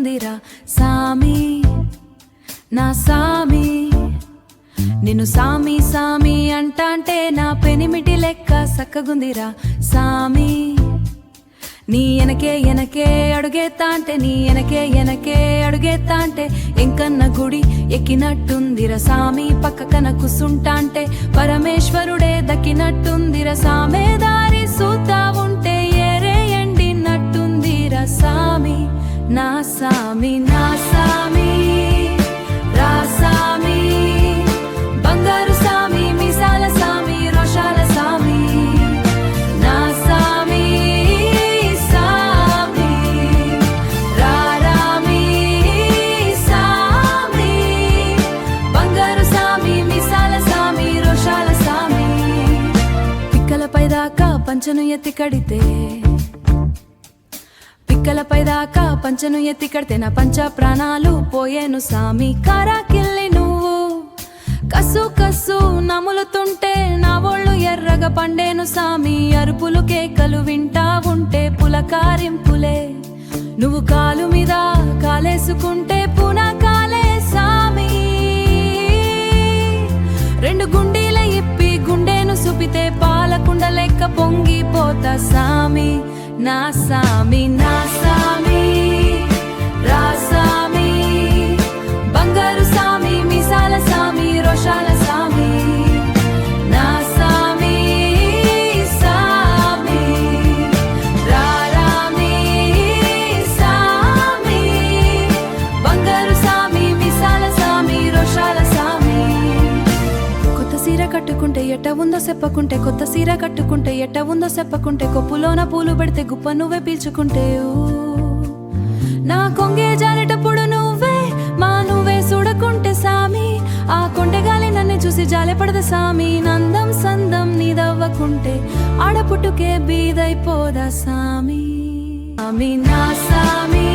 సక్కగుందిరా సామి నా సామి. నిన్ను సామి సామి అంటాంటే నా పెనిమిటి లెక్క సక్కగుందిరా సామి. నీ ఎనకే అడుగేత్తా అంటే నీ ఎనకే అడుగేత్తా అంటే ఎంకన్న గుడి ఎక్కినట్టుందిర సామి. పక్కన కుసుంటాంటే పరమేశ్వరుడే దక్కినట్టుందిర సామే. దారి సూతా ఉంటే ఏరే ఎండినట్టుందిర సామి నా సామి నా సామి రా సామి. బంగారు సామి మీసాల సామి రోషాల సామి నా సామి సామి రారామి సామి. బంగారు సామి మీసాల సామి రోషాల సామి. పిక్కలపై దాకా పంచను ఎత్తి కడితే పిక్కలపై దాకా పంచను ఎత్తి కడితే నా పంచ ప్రాణాలు పోయేను సామి. కారాకిల్లి నువ్వు కసు కసు నములుతుంటే నా ఒళ్ళు ఎర్రగా పండేను సామి. అరుపులు కేకలు వింటా ఉంటే పులకారింపులే. నువ్వు కాలు మీద కాలేసుకుంటే పునకాలే సామి. రెండు గుండీల ఇప్పి గుండెను సుపితే పాలకుండ లెక్క పొంగిపోతా సామి నా సామి నా సామి రా సామి. బంగారు సామి మీసాల సామి రోషాల సామి నా సామి సామి రారామి సామి. బంగారు సామి మీసాల సామి రోషాల సామి. కొత్త సీర కట్టుకుంటే ఎట్ట ఉందో చెప్పకుంటే కొత్త సీర కట్టుకుంటే ఎట్ట ఉందో చెప్పకుంటే కొప్పులోన పూలు పెడితే గుప్ప నువ్వే పీల్చుకుంటే నా కొంగే జారేటప్పుడు నువ్వే నువ్వే చూడకుంటే సామి. ఆ కొండగాలి నన్ను చూసి జాలే పడదా సామి. నందం సందం నీదవ్వకుంటే ఆడపుట్టుకే బీదైపోదా సామి సామి నా సామి.